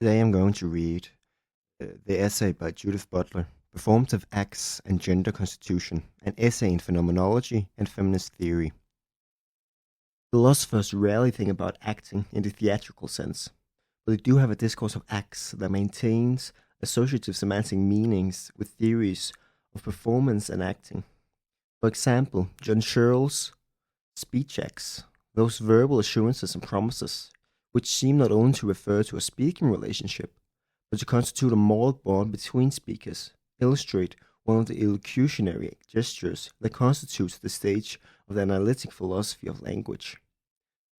Today I'm going to read the essay by Judith Butler, Performative Acts and Gender Constitution, an essay in Phenomenology and Feminist Theory. Philosophers rarely think about acting in the theatrical sense, but they do have a discourse of acts that maintains associative semantic meanings with theories of performance and acting. For example, John Searle's speech acts, those verbal assurances and promises, which seem not only to refer to a speaking relationship, but to constitute a moral bond between speakers, illustrate one of the illocutionary gestures that constitutes the stage of the analytic philosophy of language.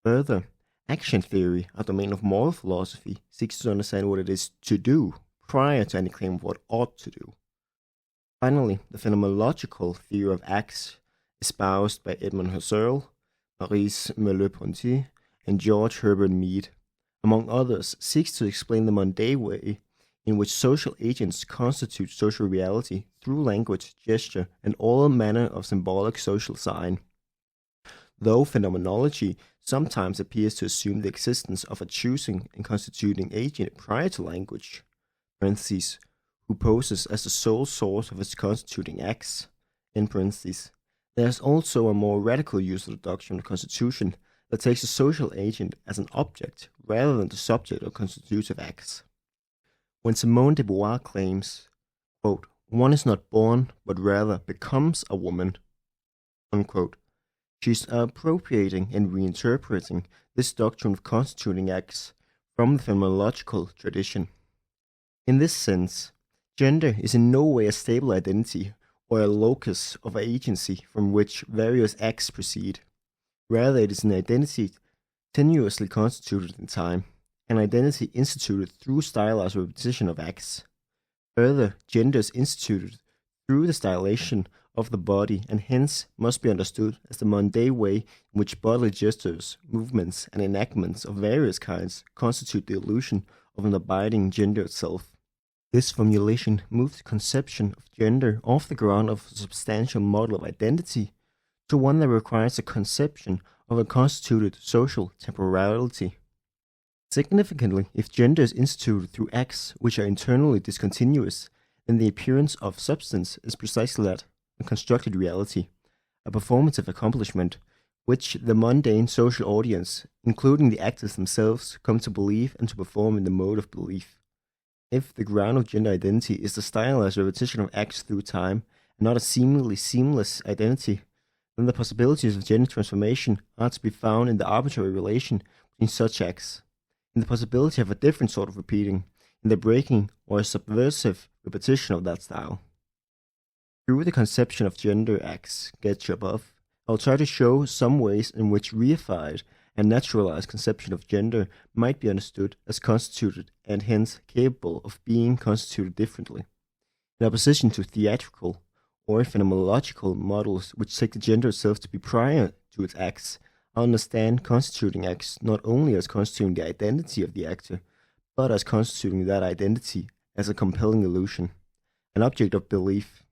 Further, action theory, a domain of moral philosophy, seeks to understand what it is to do prior to any claim of what ought to do. Finally, the phenomenological theory of acts, espoused by Edmund Husserl, Maurice Merleau-Ponty, and George Herbert Mead, among others, seeks to explain the mundane way in which social agents constitute social reality through language, gesture, and all manner of symbolic social sign. Though phenomenology sometimes appears to assume the existence of a choosing and constituting agent prior to language, parentheses, who poses as the sole source of its constituting acts, in parentheses, there is also a more radical use of the doctrine of constitution that takes a social agent as an object rather than the subject of constitutive acts. When Simone de Beauvoir claims, quote, one is not born, but rather becomes a woman, unquote, she's appropriating and reinterpreting this doctrine of constituting acts from the phenomenological tradition. In this sense, gender is in no way a stable identity or a locus of agency from which various acts proceed. Rather, it is an identity tenuously constituted in time, an identity instituted through stylized repetition of acts. Further, gender is instituted through the stylization of the body and hence must be understood as the mundane way in which bodily gestures, movements, and enactments of various kinds constitute the illusion of an abiding gender itself. This formulation moves the conception of gender off the ground of a substantial model of identity to one that requires a conception of a constituted social temporality. Significantly, if gender is instituted through acts which are internally discontinuous, then the appearance of substance is precisely that, a constructed reality, a performative accomplishment, which the mundane social audience, including the actors themselves, come to believe and to perform in the mode of belief. If the ground of gender identity is the stylized repetition of acts through time, and not a seemingly seamless identity, then the possibilities of gender transformation are to be found in the arbitrary relation between such acts, in the possibility of a different sort of repeating, in the breaking or a subversive repetition of that style. Through the conception of gender acts sketched above, I'll try to show some ways in which reified and naturalized conception of gender might be understood as constituted and hence capable of being constituted differently, in opposition to theatrical or phenomenological models which take the gender itself to be prior to its acts. I understand constituting acts not only as constituting the identity of the actor, but as constituting that identity as a compelling illusion, an object of belief.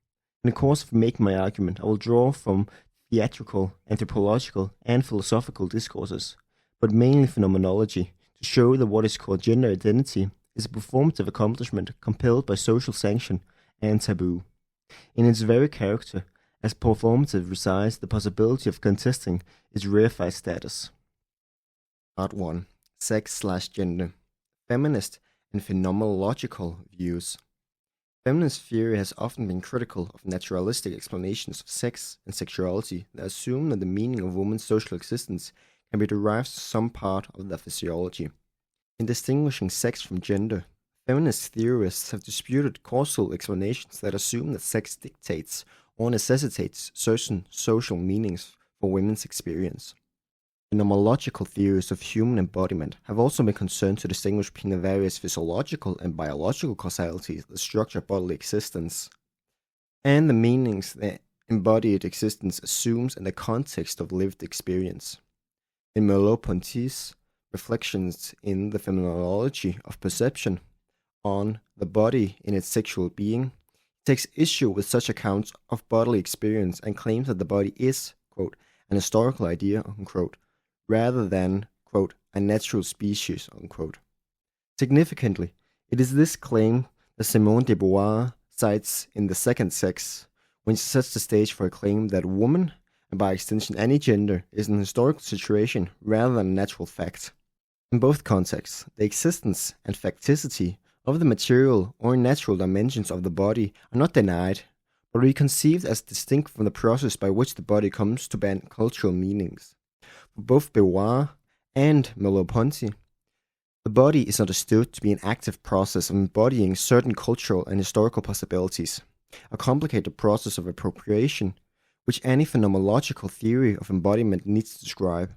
In the course of making my argument, I will draw from theatrical, anthropological, and philosophical discourses, but mainly phenomenology, to show that what is called gender identity is a performative accomplishment compelled by social sanction and taboo. In its very character, as performative resides the possibility of contesting its reified status. Part 1. Sex/gender. Feminist and phenomenological views. Feminist theory has often been critical of naturalistic explanations of sex and sexuality that assume that the meaning of woman's social existence can be derived from some part of their physiology. In distinguishing sex from gender, feminist theorists have disputed causal explanations that assume that sex dictates or necessitates certain social meanings for women's experience. Phenomenological theories of human embodiment have also been concerned to distinguish between the various physiological and biological causalities that structure bodily existence, and the meanings that embodied existence assumes in the context of lived experience. In Merleau-Ponty's reflections in the Phenomenology of Perception on the body in its sexual being, he takes issue with such accounts of bodily experience and claims that the body is, quote, an historical idea, unquote, rather than, quote, a natural species, unquote. Significantly, It is this claim that Simone de Beauvoir cites in The Second Sex, when she sets the stage for a claim that woman, and by extension any gender, is an historical situation rather than a natural fact. In both contexts, the existence and facticity of the material or natural dimensions of the body are not denied, but reconceived as distinct from the process by which the body comes to bear cultural meanings. For both Beauvoir and Merleau-Ponty, the body is understood to be an active process of embodying certain cultural and historical possibilities, a complicated process of appropriation which any phenomenological theory of embodiment needs to describe.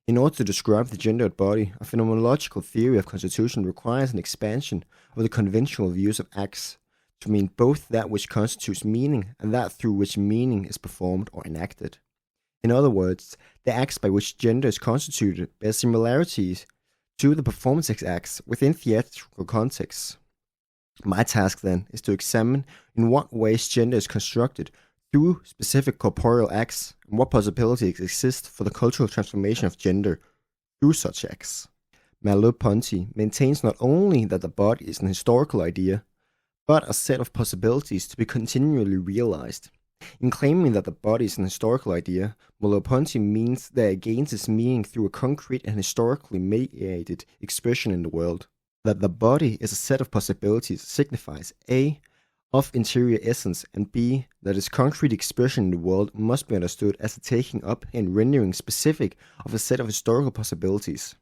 In order to describe the gendered body, a phenomenological theory of constitution requires an expansion of the conventional views of acts to mean both that which constitutes meaning and that through which meaning is performed or enacted. In other words, the acts by which gender is constituted bear similarities to the performative acts within theatrical contexts. My task, then, is to examine in what ways gender is constructed through specific corporeal acts and what possibilities exist for the cultural transformation of gender through such acts. Merleau-Ponty maintains not only that the body is an historical idea, but a set of possibilities to be continually realized. In claiming that the body is an historical idea, Merleau-Ponty means that it gains its meaning through a concrete and historically mediated expression in the world. That the body is a set of possibilities signifies A, of interior essence, and B, that its concrete expression in the world must be understood as a taking up and rendering specific of a set of historical possibilities.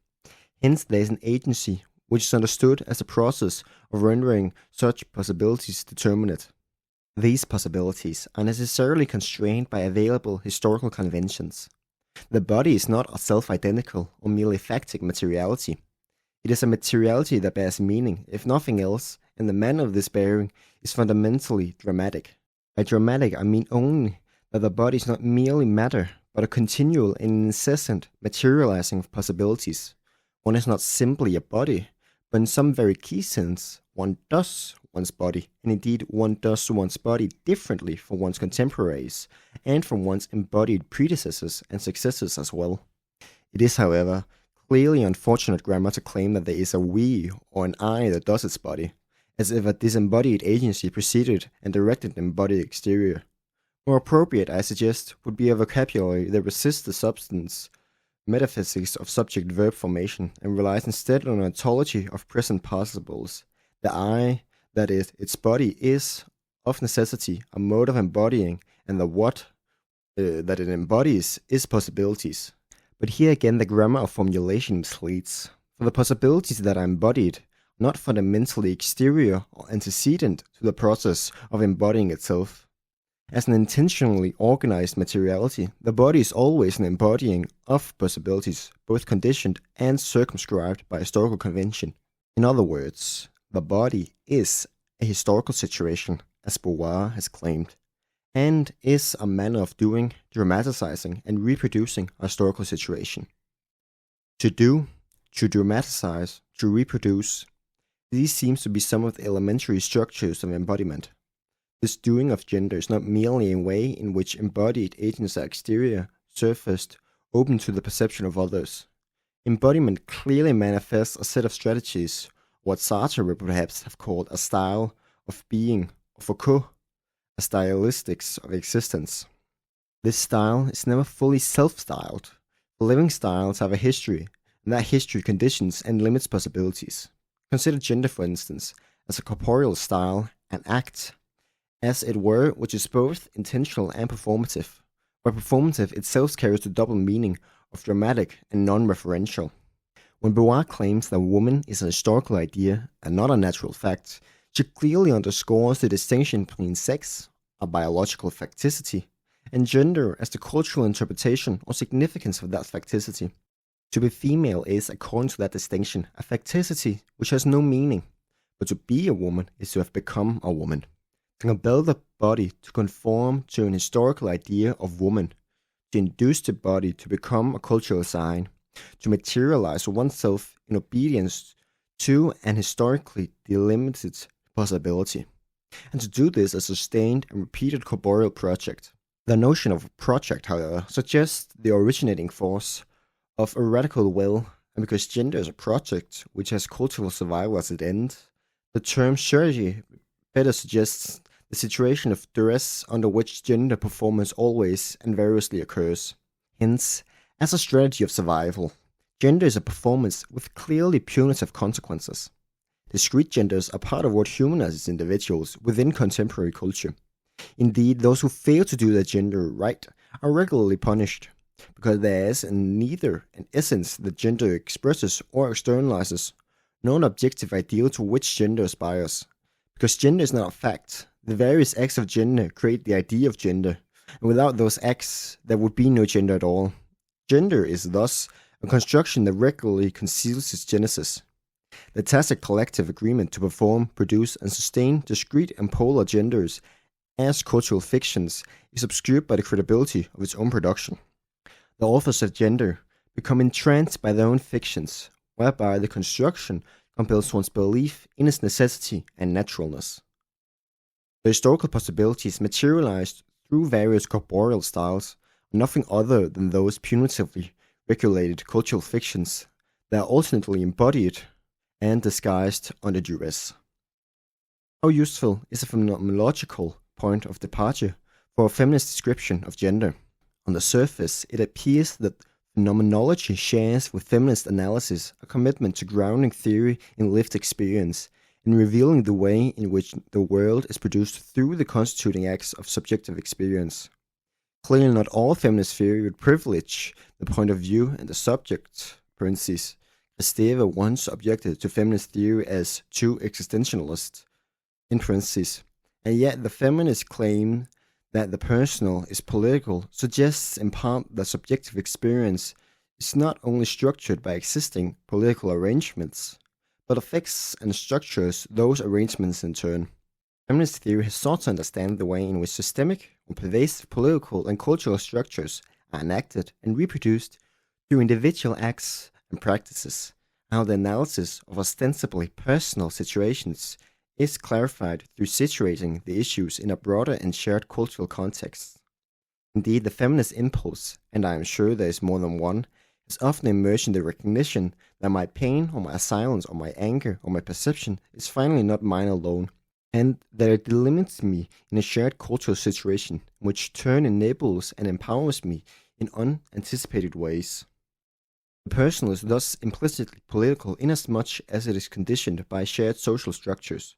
Hence, there is an agency which is understood as a process of rendering such possibilities determinate. These possibilities are necessarily constrained by available historical conventions. The body is not a self-identical or merely factic materiality. It is a materiality that bears meaning, if nothing else, and the manner of this bearing is fundamentally dramatic. By dramatic, I mean only that the body is not merely matter, but a continual and incessant materializing of possibilities. One is not simply a body, but in some very key sense, one does one's body, and indeed one does one's body differently from one's contemporaries, and from one's embodied predecessors and successors as well. It is, however, clearly unfortunate grammar to claim that there is a we or an I that does its body, as if a disembodied agency preceded and directed the embodied exterior. More appropriate, I suggest, would be a vocabulary that resists the substance metaphysics of subject-verb formation and relies instead on an ontology of present participles. The I, that is, its body, is, of necessity, a mode of embodying, and the what that it embodies is possibilities. But here again the grammar of formulation misleads, for the possibilities that are embodied are not fundamentally exterior or antecedent to the process of embodying itself. As an intentionally organized materiality, the body is always an embodying of possibilities, both conditioned and circumscribed by historical convention. In other words, the body is a historical situation, as Beauvoir has claimed, and is a manner of doing, dramatizing, and reproducing a historical situation. To do, to dramatize, to reproduce, these seems to be some of the elementary structures of embodiment. This doing of gender is not merely a way in which embodied agents are exterior, surfaced, open to the perception of others. Embodiment clearly manifests a set of strategies, what Sartre would perhaps have called a style of being, or Foucault, a stylistics of existence. This style is never fully self-styled. Living styles have a history, and that history conditions and limits possibilities. Consider gender, for instance, as a corporeal style, an act, as it were, which is both intentional and performative, where performative itself carries the double meaning of dramatic and non-referential. When Beauvoir claims that woman is an historical idea and not a natural fact, she clearly underscores the distinction between sex, a biological facticity, and gender as the cultural interpretation or significance of that facticity. To be female is, according to that distinction, a facticity which has no meaning, but to be a woman is to have become a woman. To compel the body to conform to an historical idea of woman, to induce the body to become a cultural sign, to materialize oneself in obedience to an historically delimited possibility, and to do this as a sustained and repeated corporeal project. The notion of a project, however, suggests the originating force of a radical will, and because gender is a project which has cultural survival as its end, The term surety better suggests the situation of duress under which gender performance always and variously occurs. Hence, as a strategy of survival, gender is a performance with clearly punitive consequences. Discrete genders are part of what humanizes individuals within contemporary culture. Indeed, those who fail to do their gender right are regularly punished, because there is neither an essence that gender expresses or externalizes, nor an objective ideal to which gender aspires. Because gender is not a fact, the various acts of gender create the idea of gender, and without those acts, there would be no gender at all. Gender is thus a construction that regularly conceals its genesis. The tacit collective agreement to perform, produce, and sustain discrete and polar genders as cultural fictions is obscured by the credibility of its own production. The authors of gender become entranced by their own fictions, whereby the construction compels one's belief in its necessity and naturalness. The historical possibilities materialized through various corporeal styles are nothing other than those punitively regulated cultural fictions that are alternately embodied and disguised under duress. How useful is a phenomenological point of departure for a feminist description of gender? On the surface, it appears that phenomenology shares with feminist analysis a commitment to grounding theory in lived experience and revealing the way in which the world is produced through the constituting acts of subjective experience. Clearly not all feminist theory would privilege the point of view and the subject, parentheses. Esteva once objected to feminist theory as too existentialist, in parentheses, and yet the feminist claim that the personal is political suggests in part that subjective experience is not only structured by existing political arrangements, but affects and structures those arrangements in turn. Feminist theory has sought to understand the way in which systemic or pervasive political and cultural structures are enacted and reproduced through individual acts and practices, and how the analysis of ostensibly personal situations is clarified through situating the issues in a broader and shared cultural context. Indeed, the feminist impulse, and I am sure there is more than one, is often emerged in the recognition that my pain or my silence or my anger or my perception is finally not mine alone, and that it delimits me in a shared cultural situation, which turn enables and empowers me in unanticipated ways. The personal is thus implicitly political inasmuch as it is conditioned by shared social structures,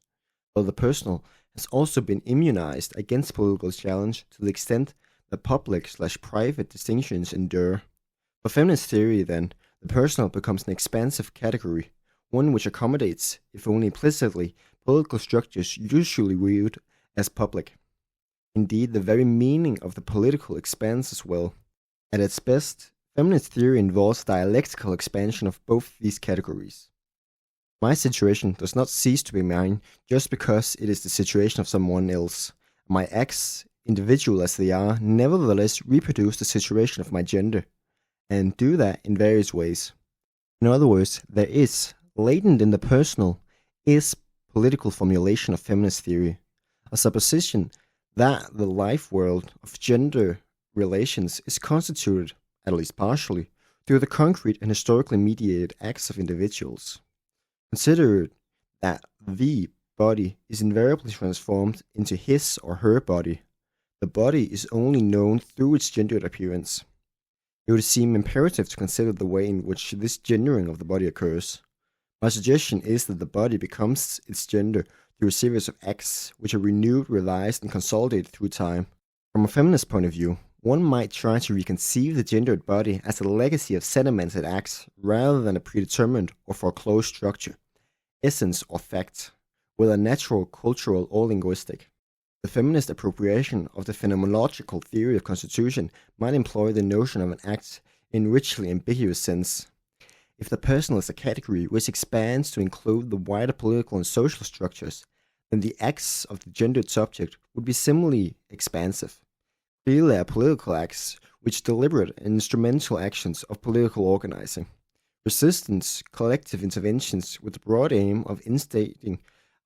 while the personal has also been immunized against political challenge to the extent that public/private distinctions endure. For feminist theory, then, the personal becomes an expansive category, one which accommodates, if only implicitly, political structures usually viewed as public. Indeed, the very meaning of the political expands as well. At its best, feminist theory involves dialectical expansion of both these categories. My situation does not cease to be mine just because it is the situation of someone else. My acts, individual as they are, nevertheless reproduce the situation of my gender, and do that in various ways. In other words, there is, latent in the personal, is political formulation of feminist theory, a supposition that the life world of gender relations is constituted, at least partially, through the concrete and historically mediated acts of individuals. Consider that the body is invariably transformed into his or her body. The body is only known through its gendered appearance. It would seem imperative to consider the way in which this gendering of the body occurs. My suggestion is that the body becomes its gender through a series of acts which are renewed, realized, and consolidated through time. From a feminist point of view, one might try to reconceive the gendered body as a legacy of sedimented acts rather than a predetermined or foreclosed structure, essence or fact, whether natural, cultural, or linguistic. The feminist appropriation of the phenomenological theory of constitution might employ the notion of an act in richly ambiguous sense. If the personal is a category which expands to include the wider political and social structures, then the acts of the gendered subject would be similarly expansive. Clearly, they are political acts which deliberate and instrumental actions of political organizing. Resistance, collective interventions with the broad aim of instating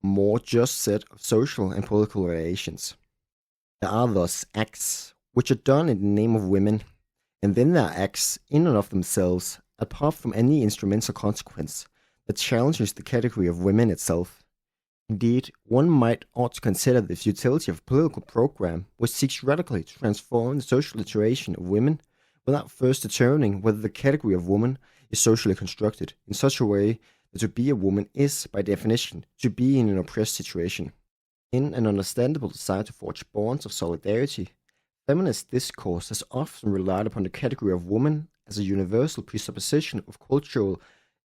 a more just set of social and political relations. There are thus acts which are done in the name of women, and then there are acts in and of themselves, apart from any instrumental consequence, that challenges the category of women itself. Indeed, one might ought to consider the futility of a political program which seeks radically to transform the social situation of women without first determining whether the category of woman is socially constructed in such a way that to be a woman is, by definition, to be in an oppressed situation. In an understandable desire to forge bonds of solidarity, feminist discourse has often relied upon the category of woman as a universal presupposition of cultural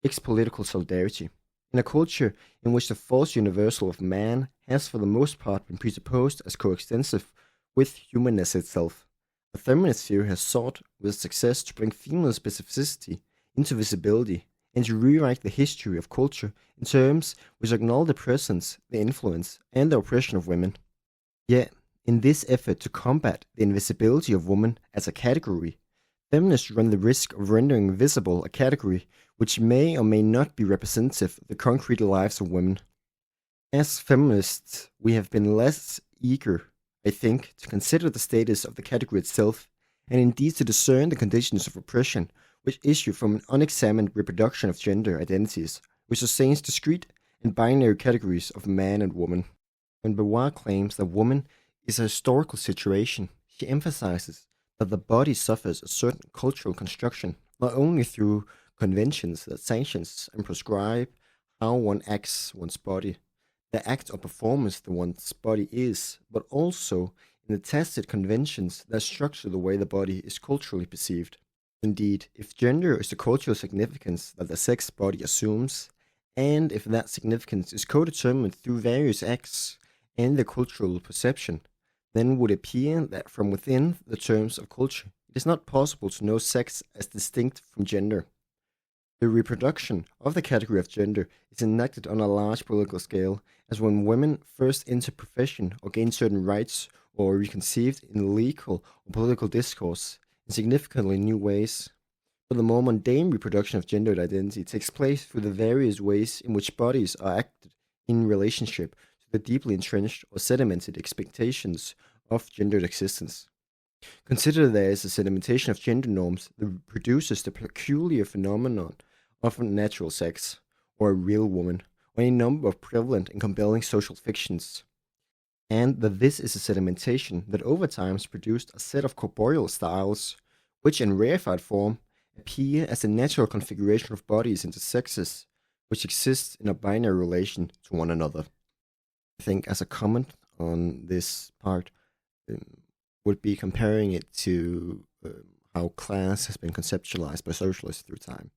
ex-political solidarity. In a culture in which the false universal of man has for the most part been presupposed as coextensive with humanness itself, the feminist theory has sought with success to bring female specificity into visibility and to rewrite the history of culture in terms which acknowledge the presence, the influence, and the oppression of women. Yet, in this effort to combat the invisibility of woman as a category, feminists run the risk of rendering visible a category which may or may not be representative of the concrete lives of women. As feminists, we have been less eager, I think, to consider the status of the category itself, and indeed to discern the conditions of oppression which issue from an unexamined reproduction of gender identities, which sustains discrete and binary categories of man and woman. When Beauvoir claims that woman is a historical situation, she emphasizes that the body suffers a certain cultural construction, not only through conventions that sanctions and prescribe how one acts one's body, the act or performance that one's body is, but also in the tacit conventions that structure the way the body is culturally perceived. Indeed, if gender is the cultural significance that the sex body assumes, and if that significance is co-determined through various acts and the cultural perception, then would appear that from within the terms of culture, it is not possible to know sex as distinct from gender. The reproduction of the category of gender is enacted on a large political scale, as when women first enter profession or gain certain rights or are reconceived in legal or political discourse in significantly new ways. But the more mundane reproduction of gendered identity takes place through the various ways in which bodies are acted in relationship to the deeply entrenched or sedimented expectations of gendered existence. Consider there is a sedimentation of gender norms that produces the peculiar phenomenon of natural sex, or a real woman, or any number of prevalent and compelling social fictions, and that this is a sedimentation that over time has produced a set of corporeal styles, which in rarefied form appear as the natural configuration of bodies into sexes, which exist in a binary relation to one another. I think as a comment on this part would be comparing it to how class has been conceptualized by socialists through time.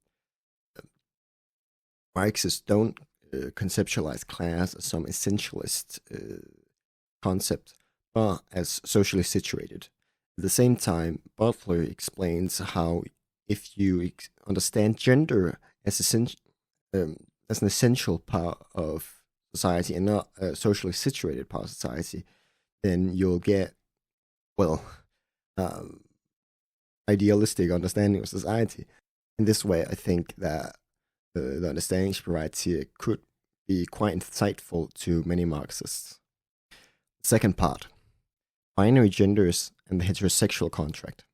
Marxists don't conceptualize class as some essentialist concept, but as socially situated. At the same time, Butler explains how if you understand gender as an essential part of society and not a socially situated part of society, then you'll get, idealistic understanding of society. In this way, I think that the understanding she provides here could be quite insightful to many Marxists. Second part, binary genders and the heterosexual contract.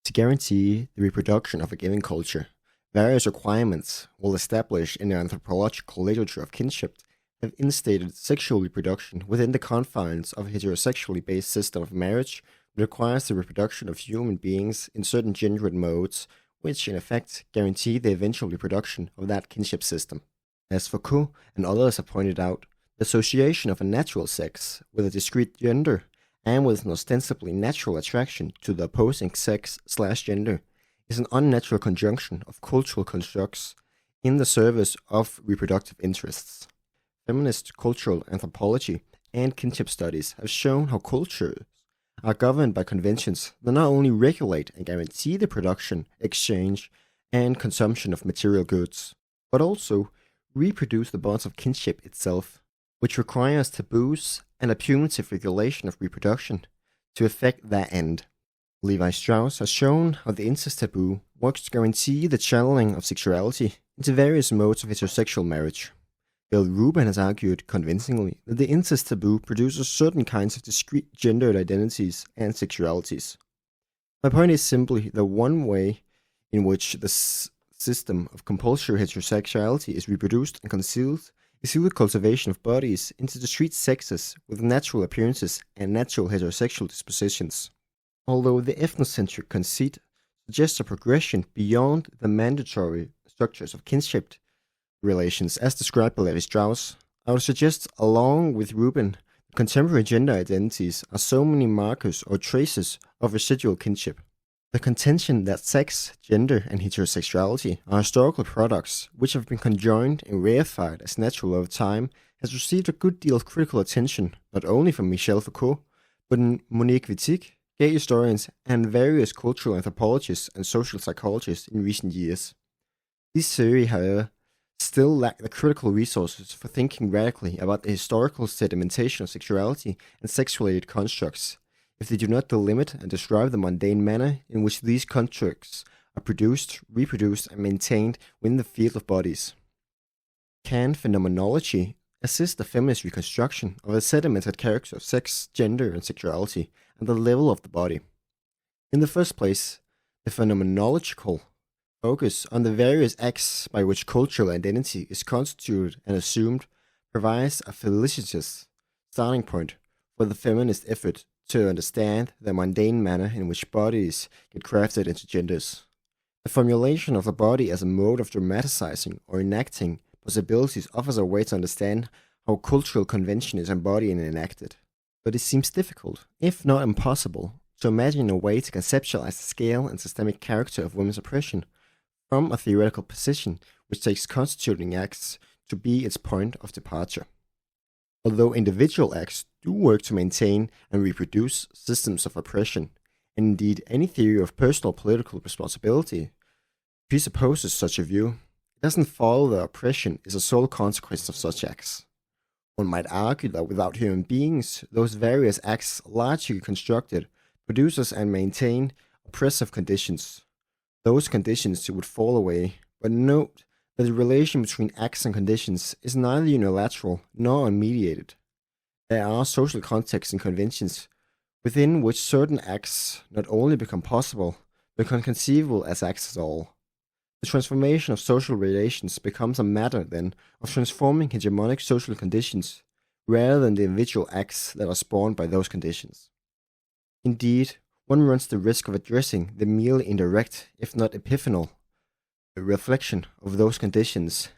To guarantee the reproduction of a given culture, various requirements, well established in the anthropological literature of kinship, have instated sexual reproduction within the confines of a heterosexually based system of marriage that requires the reproduction of human beings in certain gendered modes, which in effect guarantee the eventual reproduction of that kinship system. As Foucault and others have pointed out, the association of a natural sex with a discrete gender and with an ostensibly natural attraction to the opposing sex/gender is an unnatural conjunction of cultural constructs in the service of reproductive interests. Feminist cultural anthropology and kinship studies have shown how cultures are governed by conventions that not only regulate and guarantee the production, exchange, and consumption of material goods, but also reproduce the bonds of kinship itself, which requires taboos and a punitive regulation of reproduction to effect that end. Levi Strauss has shown how the incest taboo works to guarantee the channeling of sexuality into various modes of heterosexual marriage. Bill Rubin has argued convincingly that the incest taboo produces certain kinds of discrete gendered identities and sexualities. My point is simply that one way in which the system of compulsory heterosexuality is reproduced and concealed is through the cultivation of bodies into discrete sexes with natural appearances and natural heterosexual dispositions. Although the ethnocentric conceit suggests a progression beyond the mandatory structures of kinship relations as described by Levi-Strauss, I would suggest, along with Rubin, that contemporary gender identities are so many markers or traces of residual kinship. The contention that sex, gender, and heterosexuality are historical products which have been conjoined and reified as natural over time has received a good deal of critical attention, not only from Michel Foucault, but in Monique Wittig, gay historians, and various cultural anthropologists and social psychologists in recent years. These theories, however, still lack the critical resources for thinking radically about the historical sedimentation of sexuality and sex-related constructs, if they do not delimit and describe the mundane manner in which these constructs are produced, reproduced, and maintained within the field of bodies. Can phenomenology assist the feminist reconstruction of the sedimented character of sex, gender, and sexuality and the level of the body? In the first place, the phenomenological focus on the various acts by which cultural identity is constituted and assumed provides a felicitous starting point for the feminist effort to understand the mundane manner in which bodies get crafted into genders. The formulation of the body as a mode of dramatizing or enacting possibilities offers a way to understand how cultural convention is embodied and enacted. But it seems difficult, if not impossible, to imagine a way to conceptualize the scale and systemic character of women's oppression from a theoretical position which takes constituting acts to be its point of departure. Although individual acts do work to maintain and reproduce systems of oppression, and indeed any theory of personal political responsibility presupposes such a view, it doesn't follow that oppression is a sole consequence of such acts. One might argue that without human beings, those various acts largely constructed produces and maintain oppressive conditions. Those conditions would fall away, but note that the relation between acts and conditions is neither unilateral nor unmediated. There are social contexts and conventions within which certain acts not only become possible, but become conceivable as acts at all. The transformation of social relations becomes a matter, then, of transforming hegemonic social conditions, rather than the individual acts that are spawned by those conditions. Indeed, one runs the risk of addressing the merely indirect, if not epiphanal, reflection of those conditions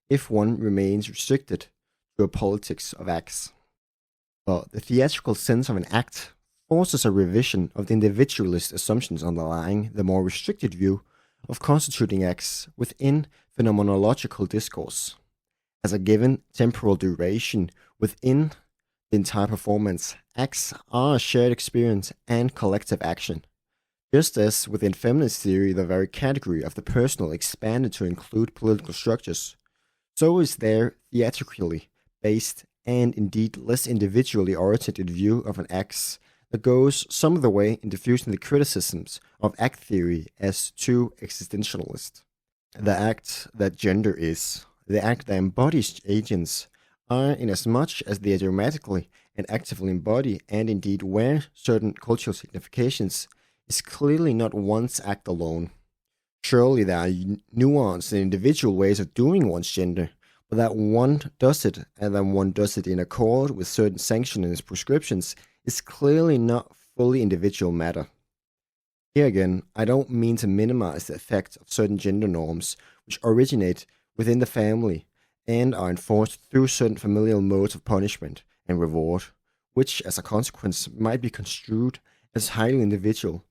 if one remains restricted to a politics of acts. But the theatrical sense of an act forces a revision of the individualist assumptions underlying the more restricted view of constituting acts within phenomenological discourse. As a given temporal duration within the entire performance, acts are a shared experience and collective action. Just as within feminist theory the very category of the personal expanded to include political structures, so is their theatrically based and indeed less individually oriented view of an act that goes some of the way in diffusing the criticisms of act theory as too existentialist. The act that gender is, the act that embodies agents, are inasmuch as they dramatically and actively embody and indeed wear certain cultural significations, is clearly not one's act alone. Surely there are nuanced and individual ways of doing one's gender, but that one does it and that one does it in accord with certain sanctions and prescriptions is clearly not fully individual matter. Here again, I don't mean to minimize the effect of certain gender norms which originate within the family and are enforced through certain familial modes of punishment and reward, which as a consequence might be construed as highly individual.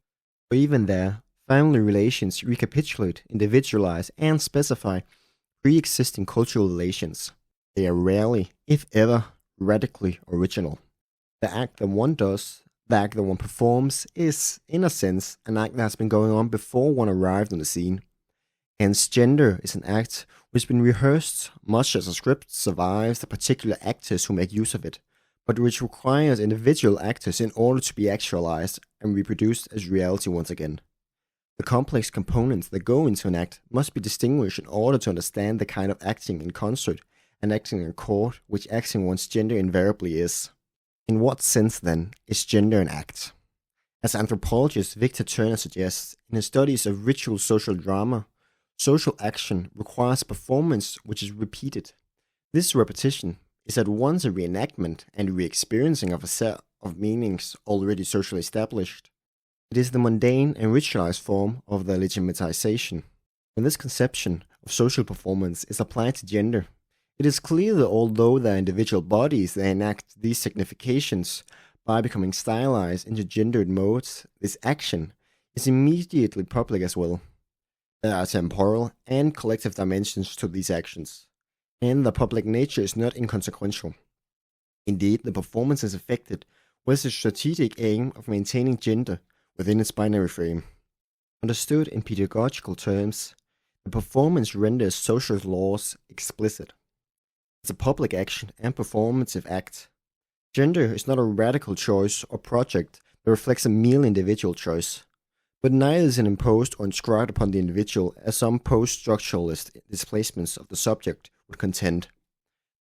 But even there, family relations recapitulate, individualize, and specify pre-existing cultural relations. They are rarely, if ever, radically original. The act that one does, the act that one performs, is, in a sense, an act that has been going on before one arrived on the scene. Hence, gender is an act which has been rehearsed much as a script survives the particular actors who make use of it, but which requires individual actors in order to be actualized and reproduced as reality once again. The complex components that go into an act must be distinguished in order to understand the kind of acting in concert and acting in accord which acting one's gender invariably is. In what sense, then, is gender an act? As anthropologist Victor Turner suggests in his studies of ritual social drama, social action requires performance which is repeated. This repetition is at once a reenactment and a re-experiencing of a set of meanings already socially established. It is the mundane and ritualized form of the legitimatization. When this conception of social performance is applied to gender, it is clear that although their individual bodies they enact these significations by becoming stylized into gendered modes, this action is immediately public as well. There are temporal and collective dimensions to these actions, and the public nature is not inconsequential. Indeed, the performance is effected with the strategic aim of maintaining gender within its binary frame. Understood in pedagogical terms, the performance renders social laws explicit. It's a public action and performative act. Gender is not a radical choice or project that reflects a merely individual choice, but neither is it imposed or inscribed upon the individual as some post-structuralist displacements of the subject would contend.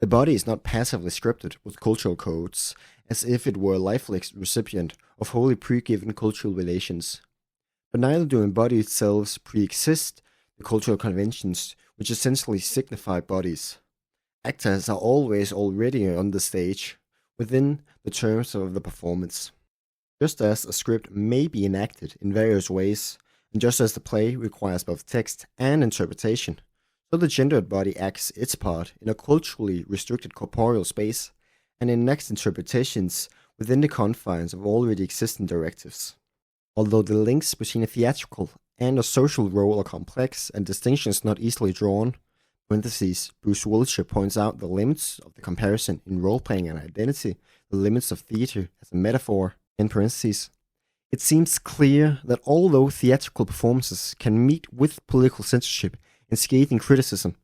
The body is not passively scripted with cultural codes, as if it were a lifeless recipient of wholly pre-given cultural relations. But neither do embodied selves pre-exist the cultural conventions which essentially signify bodies. Actors are always already on the stage, within the terms of the performance. Just as a script may be enacted in various ways, and just as the play requires both text and interpretation, so the gendered body acts its part in a culturally restricted corporeal space and enacts interpretations within the confines of already existing directives. Although the links between a theatrical and a social role are complex and distinctions not easily drawn, Bruce Wiltshire points out the limits of the comparison in role-playing and identity, the limits of theatre as a metaphor, in parentheses. It seems clear that although theatrical performances can meet with political censorship and scathing criticism,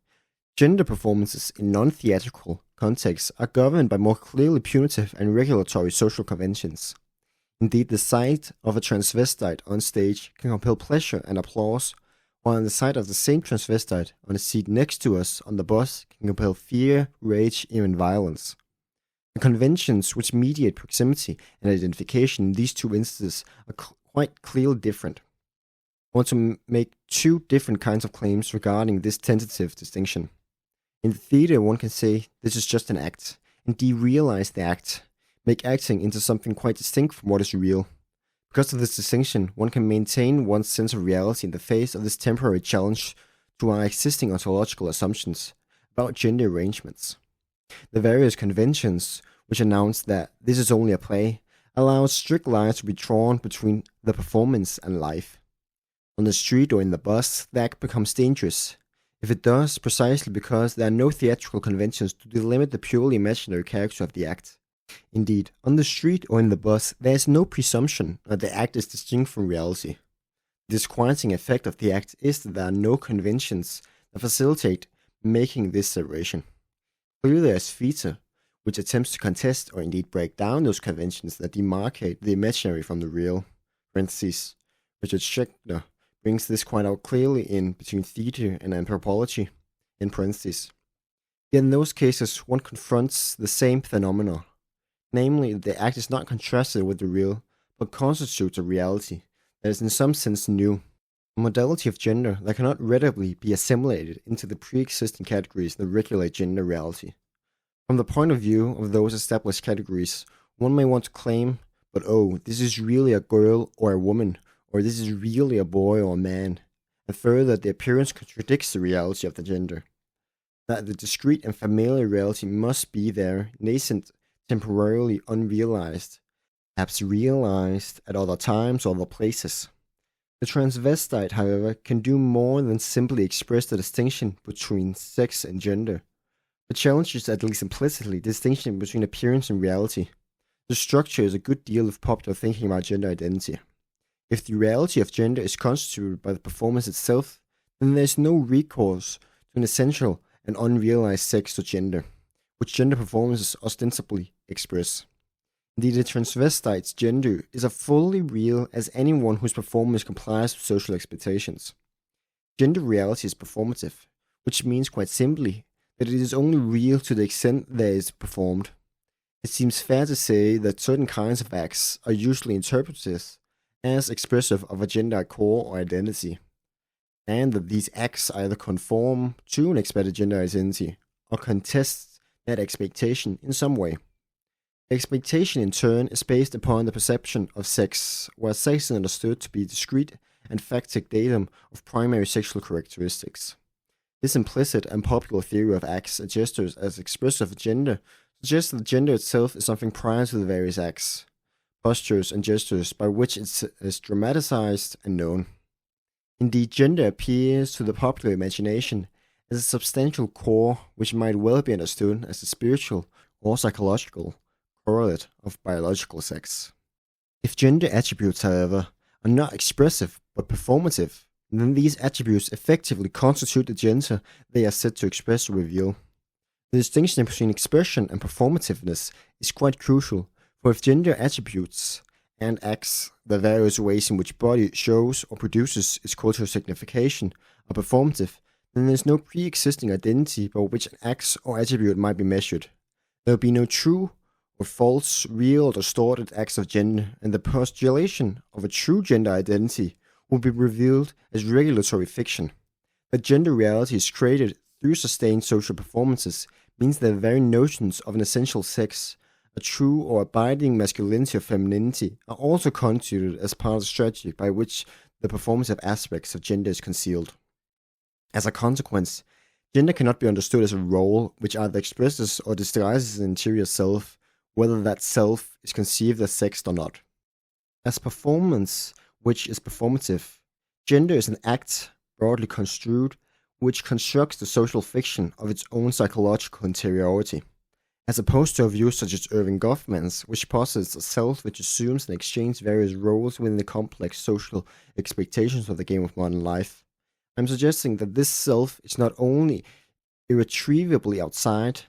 gender performances in non-theatrical contexts are governed by more clearly punitive and regulatory social conventions. Indeed, the sight of a transvestite on stage can compel pleasure and applause, while the sight of the same transvestite on a seat next to us on the bus can compel fear, rage, even violence. The conventions which mediate proximity and identification in these two instances are quite clearly different. I want to make two different kinds of claims regarding this tentative distinction. In the theatre, one can say this is just an act, and derealize the act, make acting into something quite distinct from what is real. Because of this distinction, one can maintain one's sense of reality in the face of this temporary challenge to our existing ontological assumptions about gender arrangements. The various conventions which announce that this is only a play allow strict lines to be drawn between the performance and life. On the street or in the bus, the act becomes dangerous. If it does, precisely because there are no theatrical conventions to delimit the purely imaginary character of the act. Indeed, on the street or in the bus, there is no presumption that the act is distinct from reality. The disquieting effect of the act is that there are no conventions that facilitate making this separation. Clearly, there is theatre, which attempts to contest or indeed break down those conventions that demarcate the imaginary from the real. Parentheses. Richard Schechner brings this quite out clearly in Between Theatre and Anthropology, in parentheses. Yet in those cases, one confronts the same phenomena. Namely, that the act is not contrasted with the real, but constitutes a reality that is in some sense new, a modality of gender that cannot readily be assimilated into the pre-existing categories that regulate gender reality. From the point of view of those established categories, one may want to claim, but oh, this is really a girl or a woman, or this is really a boy or a man, and further that the appearance contradicts the reality of the gender, that the discrete and familiar reality must be there, nascent, temporarily unrealized, perhaps realized at other times or other places. The transvestite, however, can do more than simply express the distinction between sex and gender. It challenges, at least implicitly, the distinction between appearance and reality. The structure is a good deal of popular thinking about gender identity. If the reality of gender is constituted by the performance itself, then there is no recourse to an essential and unrealized sex to gender, which gender performances ostensibly express. Indeed, the transvestite's gender is as fully real as anyone whose performance complies with social expectations. Gender reality is performative, which means quite simply that it is only real to the extent that it is performed. It seems fair to say that certain kinds of acts are usually interpreted as expressive of a gender core or identity, and that these acts either conform to an expected gender identity or contest that expectation in some way. Expectation, in turn, is based upon the perception of sex, where sex is understood to be discrete and factic datum of primary sexual characteristics. This implicit and popular theory of acts and gestures as expressive of gender suggests that gender itself is something prior to the various acts, postures, and gestures by which it is dramatized and known. Indeed, gender appears to the popular imagination as a substantial core which might well be understood as the spiritual or psychological correlate of biological sex. If gender attributes, however, are not expressive but performative, then these attributes effectively constitute the gender they are said to express or reveal. The distinction between expression and performativeness is quite crucial, for if gender attributes and acts, the various ways in which body shows or produces its cultural signification, are performative, then there is no pre-existing identity by which an act or attribute might be measured. There will be no true or false, real or distorted acts of gender, and the postulation of a true gender identity will be revealed as regulatory fiction. That gender reality is created through sustained social performances means that the very notions of an essential sex, a true or abiding masculinity or femininity, are also constituted as part of the strategy by which the performative aspects of gender is concealed. As a consequence, gender cannot be understood as a role which either expresses or disguises an interior self, whether that self is conceived as sex or not. As performance, which is performative, gender is an act, broadly construed, which constructs the social fiction of its own psychological interiority, as opposed to a view such as Irving Goffman's, which posits a self which assumes and exchanges various roles within the complex social expectations of the game of modern life. I'm suggesting that this self is not only irretrievably outside,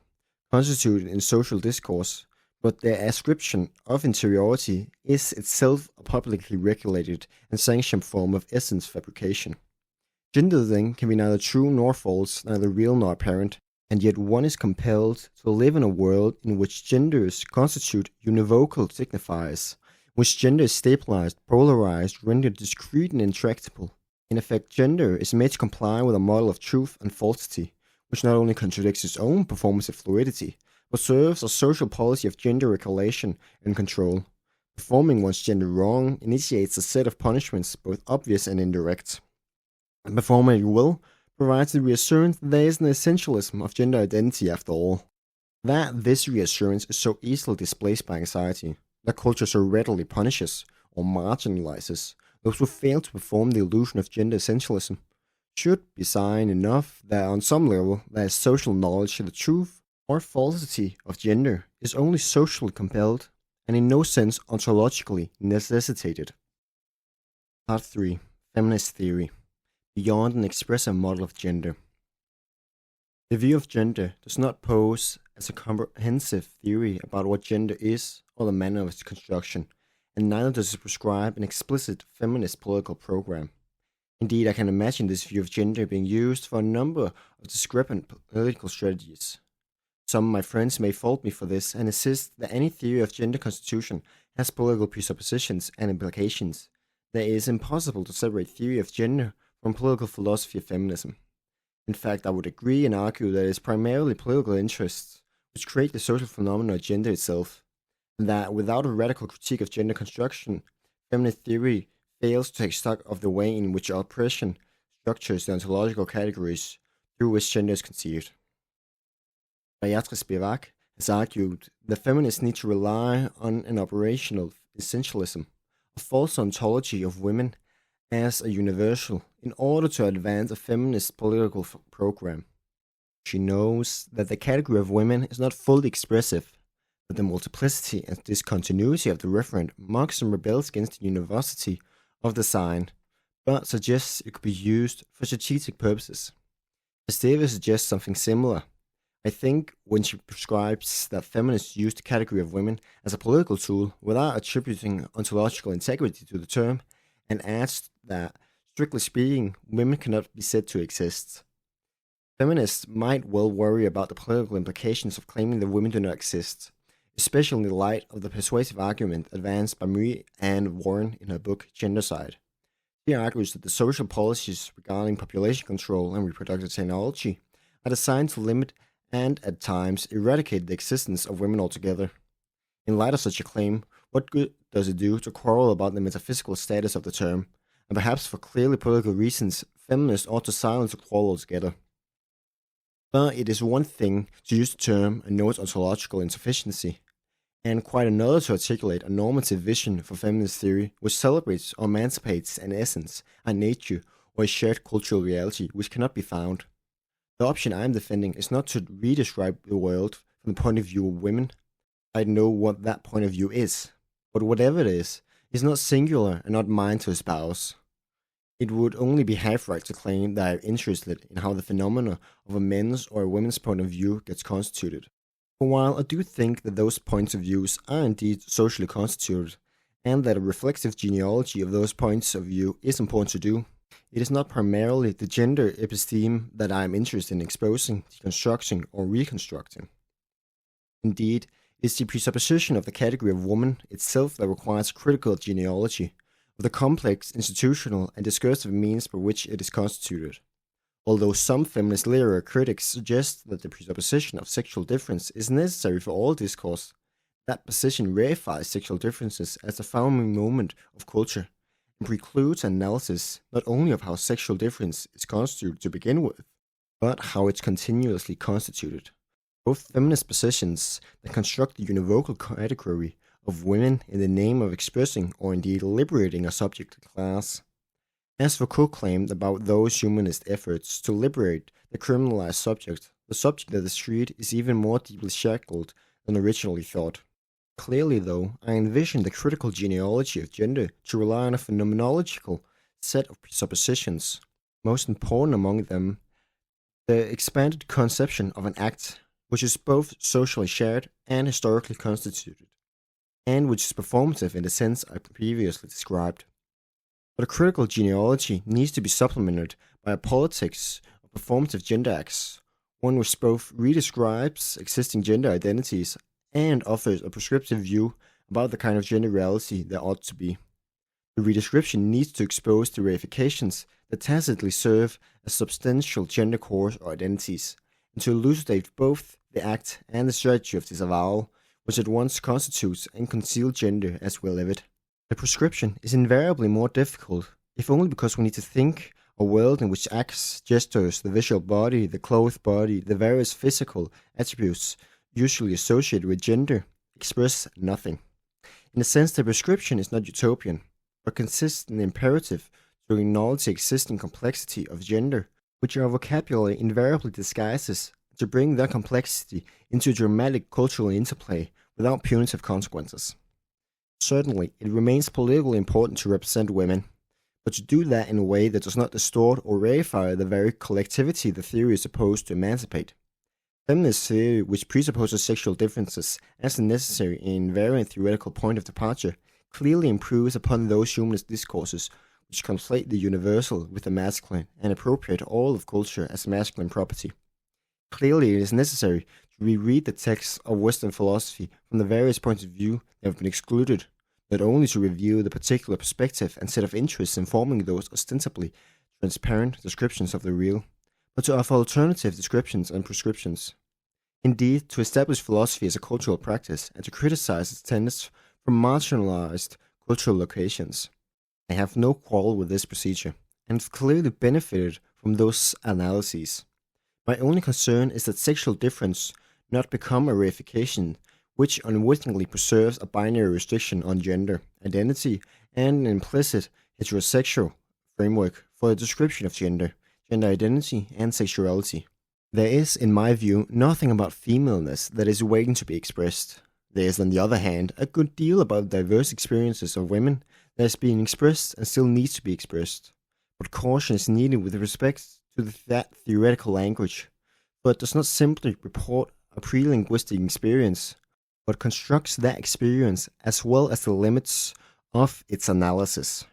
constituted in social discourse, but their ascription of interiority is itself a publicly regulated and sanctioned form of essence fabrication. Gender, then, can be neither true nor false, neither real nor apparent, and yet one is compelled to live in a world in which genders constitute univocal signifiers, which gender is stabilized, polarized, rendered discrete and intractable. In effect, gender is made to comply with a model of truth and falsity, which not only contradicts its own performative fluidity, but serves a social policy of gender regulation and control. Performing one's gender wrong initiates a set of punishments, both obvious and indirect. And performative will provides the reassurance that there is an essentialism of gender identity after all. That this reassurance is so easily displaced by anxiety, that culture so readily punishes or marginalizes those who fail to perform the illusion of gender essentialism, should be sign enough that on some level there is social knowledge that the truth or falsity of gender is only socially compelled and in no sense ontologically necessitated. Part 3. Feminist theory. Beyond an expressive model of gender. The view of gender does not pose as a comprehensive theory about what gender is or the manner of its construction, and neither does it prescribe an explicit feminist political program. Indeed, I can imagine this view of gender being used for a number of discrepant political strategies. Some of my friends may fault me for this and insist that any theory of gender constitution has political presuppositions and implications, that it is impossible to separate theory of gender from political philosophy of feminism. In fact, I would agree and argue that it is primarily political interests which create the social phenomenon of gender itself, and that without a radical critique of gender construction, feminist theory fails to take stock of the way in which oppression structures the ontological categories through which gender is conceived. Beatrice Spivak has argued that feminists need to rely on an operational essentialism, a false ontology of women as a universal, in order to advance a feminist political program. She knows that the category of women is not fully expressive, that the multiplicity and discontinuity of the referent mocks and rebels against the universality of the sign, but suggests it could be used for strategic purposes. Esteva suggests something similar. I think when she prescribes that feminists use the category of women as a political tool without attributing ontological integrity to the term, and adds that, strictly speaking, women cannot be said to exist. Feminists might well worry about the political implications of claiming that women do not exist, especially in the light of the persuasive argument advanced by Marie Ann Warren in her book Gendercide. She argues that the social policies regarding population control and reproductive technology are designed to limit and at times eradicate the existence of women altogether. In light of such a claim, what good does it do to quarrel about the metaphysical status of the term? And perhaps for clearly political reasons, feminists ought to silence the quarrel altogether. But it is one thing to use the term and know its ontological insufficiency, and quite another to articulate a normative vision for feminist theory which celebrates or emancipates an essence, a nature, or a shared cultural reality which cannot be found. The option I am defending is not to redescribe the world from the point of view of women. I know what that point of view is, but whatever it is not singular and not mine to espouse. It would only be half right to claim that I am interested in how the phenomena of a men's or a woman's point of view gets constituted. For while I do think that those points of views are indeed socially constituted, and that a reflexive genealogy of those points of view is important to do, it is not primarily the gender episteme that I am interested in exposing, deconstructing, or reconstructing. Indeed, it is the presupposition of the category of woman itself that requires critical genealogy of the complex institutional and discursive means by which it is constituted. Although some feminist literary critics suggest that the presupposition of sexual difference is necessary for all discourse, that position reifies sexual differences as the founding moment of culture, and precludes analysis not only of how sexual difference is constituted to begin with, but how it's continuously constituted. Both feminist positions that construct the univocal category of women in the name of expressing or indeed liberating a subject class. As Foucault claimed about those humanist efforts to liberate the criminalized subject, the subject that is freed is even more deeply shackled than originally thought. Clearly, though, I envision the critical genealogy of gender to rely on a phenomenological set of presuppositions, most important among them, the expanded conception of an act, which is both socially shared and historically constituted, and which is performative in the sense I previously described. But a critical genealogy needs to be supplemented by a politics of performative gender acts, one which both redescribes existing gender identities and offers a prescriptive view about the kind of gender reality there ought to be. The redescription needs to expose the reifications that tacitly serve as substantial gender cores or identities, and to elucidate both the act and the strategy of disavowal, which at once constitutes and conceals gender as we live it. The prescription is invariably more difficult, if only because we need to think a world in which acts, gestures, the visual body, the clothed body, the various physical attributes usually associated with gender, express nothing. In a sense, the prescription is not utopian, but consists in the imperative to acknowledge the existing complexity of gender, which our vocabulary invariably disguises, to bring that complexity into dramatic cultural interplay without punitive consequences. Certainly, it remains politically important to represent women, but to do that in a way that does not distort or reify the very collectivity the theory is supposed to emancipate. Feminist theory, which presupposes sexual differences as a necessary and invariant theoretical point of departure, clearly improves upon those humanist discourses which conflate the universal with the masculine and appropriate all of culture as masculine property. Clearly, it is necessary to reread the texts of Western philosophy from the various points of view that have been excluded, not only to review the particular perspective and set of interests informing those ostensibly transparent descriptions of the real, but to offer alternative descriptions and prescriptions. Indeed, to establish philosophy as a cultural practice and to criticize its tenets from marginalized cultural locations. I have no quarrel with this procedure, and have clearly benefited from those analyses. My only concern is that sexual difference not become a reification which unwittingly preserves a binary restriction on gender, identity, and an implicit heterosexual framework for the description of gender identity, and sexuality. There is, in my view, nothing about femaleness that is waiting to be expressed. There is, on the other hand, a good deal about diverse experiences of women that is being expressed and still needs to be expressed. But caution is needed with respect to that theoretical language, for it does not simply report a pre-linguistic experience, but constructs that experience as well as the limits of its analysis.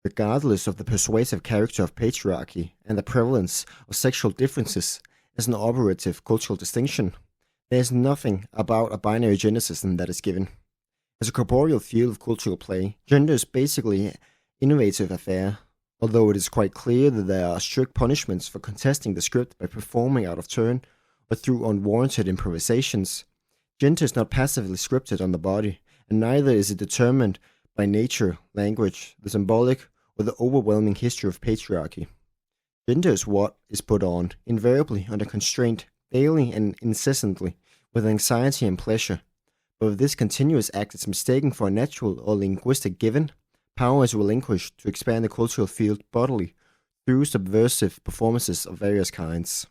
Regardless of the persuasive character of patriarchy and the prevalence of sexual differences as an operative cultural distinction, there is nothing about a binary gender system that is given. As a corporeal field of cultural play, gender is basically an innovative affair, although it is quite clear that there are strict punishments for contesting the script by performing out of turn or through unwarranted improvisations. Gender is not passively scripted on the body, and neither is it determined by nature, language, the symbolic, or the overwhelming history of patriarchy. Gender is what is put on, invariably under constraint, daily and incessantly, with anxiety and pleasure. But if this continuous act is mistaken for a natural or linguistic given, power is relinquished to expand the cultural field bodily through subversive performances of various kinds.